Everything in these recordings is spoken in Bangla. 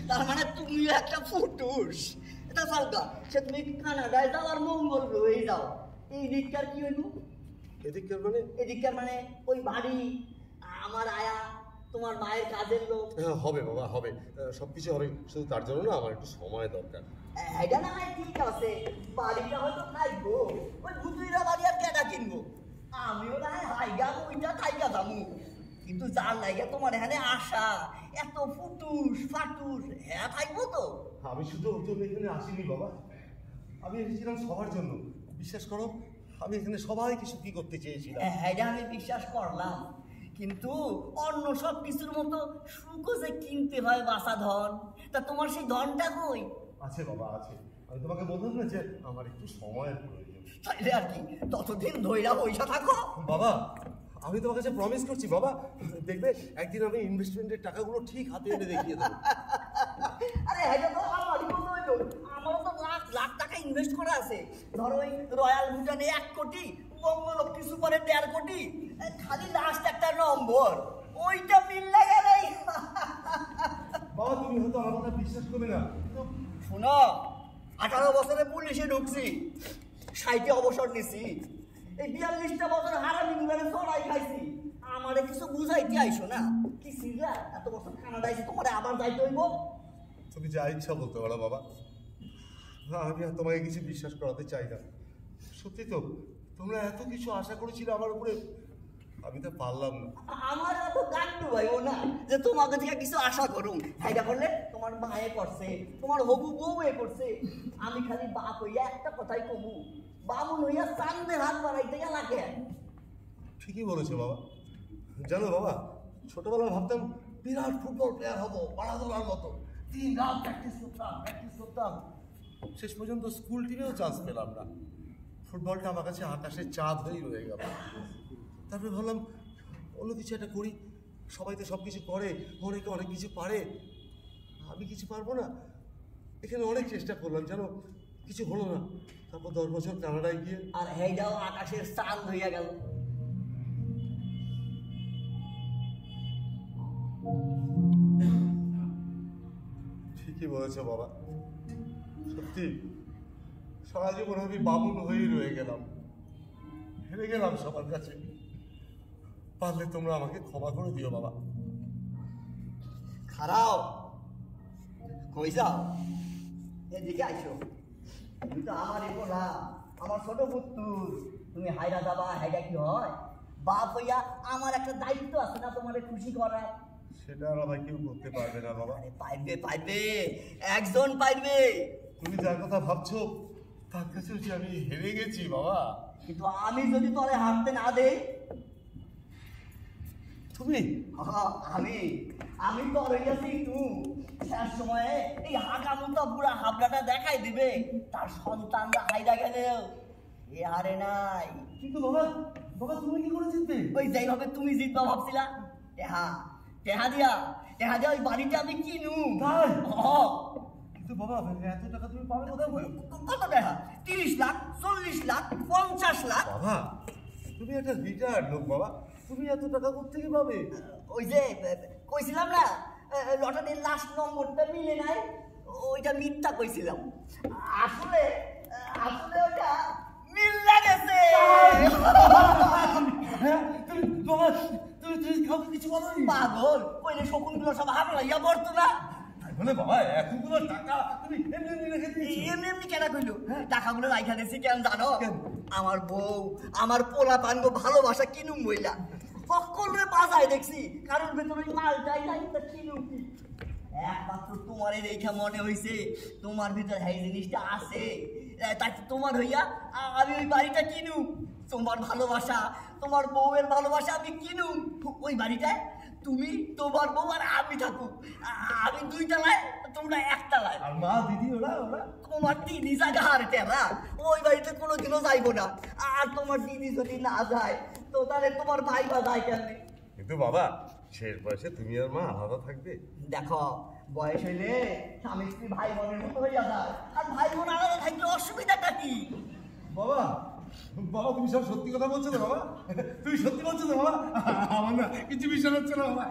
তার মানে তুমি একটা ফুটুস। এটা সালকা সে তুমি কানাডায় যাও আর মঙ্গল গ্রহে যাও, এই দিককার কি হইব? এদিককার মানে ওই বাড়ি, আমার আয়া, তোমার মায়ের কাজের লোক। হবে বাবা, হবে, সবকিছু হবে, শুধু তার জন্য না আমার একটু সময় দরকার। এটা না হয় ঠিক আছে, বাড়িটা হয়তো খাইবো, ওই বুঝুইরা বাড়ি আর কেটা কিনবো, আমিও না হয় হাইগা ওইটা খাইগা যাবো, কিন্তু যার লাইগা তোমার এখানে আসা এত ফুটুস ফাটুস হ্যাঁ থাকবো তো। আমি শুধু ওর জন্য এখানে আসিনি বাবা, আমি এসেছিলাম সবার জন্য। বিশ্বাস করো, আমি এখানে সবাইকে সুখী করতে চেয়েছিলাম। এটা আমি বিশ্বাস করলাম, কিন্তু অন্য সব কিছুর মতো সুখও যে কিনতে হয় বাসা ধন, তা তোমার সেই ধনটা কই? আছে বাবা, আছে। আমি তোমাকে বললাম না যে আমার একটু সময়ের প্রয়োজন। তাইলে আর কি, ততদিন ধইরা পয়সা থাকো বাবা, আমি তোমার কাছে প্রমিস করছি বাবা, দেখবে একদিন আমি ইনভেস্টমেন্টের টাকাগুলো ঠিক হাতে এনে দেখিয়ে দেবো। আরে এটা তো আমারই বলতে হইলো, আমারও তো লাখ লাখ টাকা ইনভেস্ট করা আছে। ধরো ওই রয়্যাল ভুটানে 1 কোটি, বঙ্গলক্ষ্মী সুপারে 1.5 কোটি, খালি লাস্ট একটা নম্বর ওইটা মিললে গেলেই। বাবা, তুমি হয়তো আমার কথা বিশ্বাস করবে না, শোনো, 18 বছরে পুলিশে ঢুকছি, 60-এ অবসর নিছি, এই 42টা বছর হারামি গুলারে চড়াই খাইছি, আমারে কিছু বুঝাইতে আইসো না। কি সিরা এত বছর কানাডাইছি, তোমারে আবার যাইতে হইব? তুমি যা ইচ্ছা বলতে পারো বাবা, আমি আর তোমাকে কিছু বিশ্বাস করাতে চাই না। সত্যি তো, তোমরা এত কিছু আশা করেছিলে আমার উপরে, আমি তো পারলাম না। আমার এত গান্ডু ভাইও না যে তোমাকে থেকে কিছু আশা করুন। এটা করলে তোমার মায়ে করছে, তোমার হবু বউ এ করছে, আমি খালি বাপ হইয়া একটা কথাই কমু, বামুন হইয়া চান্দে হাত বাড়াইতে গেলাকে। ঠিকই বলেছো বাবা। জানো বাবা, ছোটবেলায় ভাবতাম বিরাট ফুটবল প্লেয়ার হবো, মারাদোনার মতো, দিন রাত প্র্যাকটিস করতাম। শেষ পর্যন্ত স্কুল টিমেও চান্স পেলাম না। ফুটবলটা আমার কাছে আকাশের চাঁদ হয়েই রয়ে গেল। তারপরে ভাবলাম অন্য কিছু একটা করি, সবাই তো সব কিছু করে, অনেকে অনেক কিছু পারে, আমি কিছু পারবো না। এখানে অনেক চেষ্টা করলাম, জানো, কিছু হলো না। তারপর 10 বছর কানাডায় গিয়ে, আর হেইটাও আকাশের চাঁদ হইয়া গেল। ঠিকই বলেছো বাবা, সত্যি সারা জীবন আমি বামুন হয়েই রয়ে গেলাম, হেরে গেলাম সবার কাছে। পারলে তোমরা আমাকে ক্ষমা করে দিও বাবা। খারাপ কই যাও, এদিকে আইসো, তুমি তো আমারই বলা, আমার ছোট পুত্তুর, তুমি হাইরা যাবা, হাইরা কি হয়? বাপ হইয়া আমার একটা দায়িত্ব আছে না তোমারে খুশি করার। সেটা আর আমায় কেউ করতে পারবে না বাবা। পাইবে, একজন পাইবে। তুমি যার কথা ভাবছো তার কাছেও যে আমি হেরে গেছি বাবা। কিন্তু আমি যদি তোরে হারতে না দেই? তুমি? আমি তো রইয়াছি তুই শেষ সময়ে এই হাঁকামুতা পুরা হাবড়াটা দেখাই দিবে, তার সন্তানরা হাইরা গেলেও এ হারে নাই। কিন্তু বাবা, তুমি কি করে জিতবে? ওই যাইভাবে তুমি জিতবা ভাবছিলা, টেহা দিয়া ওই বাড়িটা আমি কিনু। কিন্তু বাবা, এত টাকা তুমি পাবে কোথায়? কত টাকা? 30 লাখ, 40 লাখ, 50 লাখ। বাবা, তুমি একটা রিটায়ার্ড লোক বাবা, তুমি এত টাকা কোত্থেকে পাবে? ওই যে কইছিলাম না লটারির লাস্ট নম্বরটা মিলে নাই, ওইটা মিথ্যা কইছিলাম, আসলে ওটা মিল্লা গেছে। তুমি কাউকে কিছু বলো? পাগল, কইলে শকুনগুলো সব হাবড়াইয়া পড়তো না। বলে বাবা, এতগুলো টাকা তুমি এমনি রেখে দিয়েছো? এমনি কেন কইলো? টাকাগুলো রাইখা দিয়েছি কেন জানো? আমার বউ, আমার পোলা পানগো ভালোবাসা কিনুম বইলা সকলের বাজায় দেখছি, কারোর ভেতরে মালটাই নাই, তা কিনুম কি? একমাত্র তোমার রেখা মনে হইছে তোমার ভিতরে এই জিনিসটা আছে, তাই তোমার হইয়া আমি ওই বাড়িটা কিনুম। তোমার ভালোবাসা, তোমার বউয়ের ভালোবাসা আমি কিনুম। ওই বাড়িটায় তুমি, তোমার বউ আর আমি থাকুক, আমি 2 তলায়, তোমরা 1 তলায়। আর মা দিদি ওরা তোমার দিদি জায়গা আর টেরা, ওই বাড়িতে কোনোদিনও যাইবো না। আর তোমার দিদি যদি না যায় তো তাহলে তোমার ভাই বা যায় কেমনে? কিন্তু বাবা, শেষ বয়সে তুমি আর মা আলাদা থাকবে। দেখো, বয়স হইলে স্বামী স্ত্রী ভাই বোনের মতো হইয়া যায়, আর ভাই বোন আলাদা থাকলে অসুবিধাটা কি? বাবা, বাবা তুমি সব সত্যি কথা বলছো তো বাবা? তুমি সত্যি বলছো তো বাবা? আমার না কিছু বিষয় হচ্ছে না বাবা,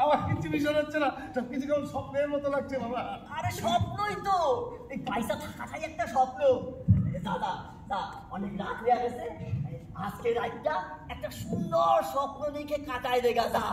আমার কিছু বিষয় হচ্ছে না, সব কিছু কেমন স্বপ্নের মতো লাগছে বাবা। আরে স্বপ্নই তো, এই পয়সা থাকাটাই একটা স্বপ্ন। দাদা দা অনেক রাত হয়ে গেছে, আজকে রাতটা একটা সুন্দর স্বপ্ন দেখে কাটায় দে গাদা।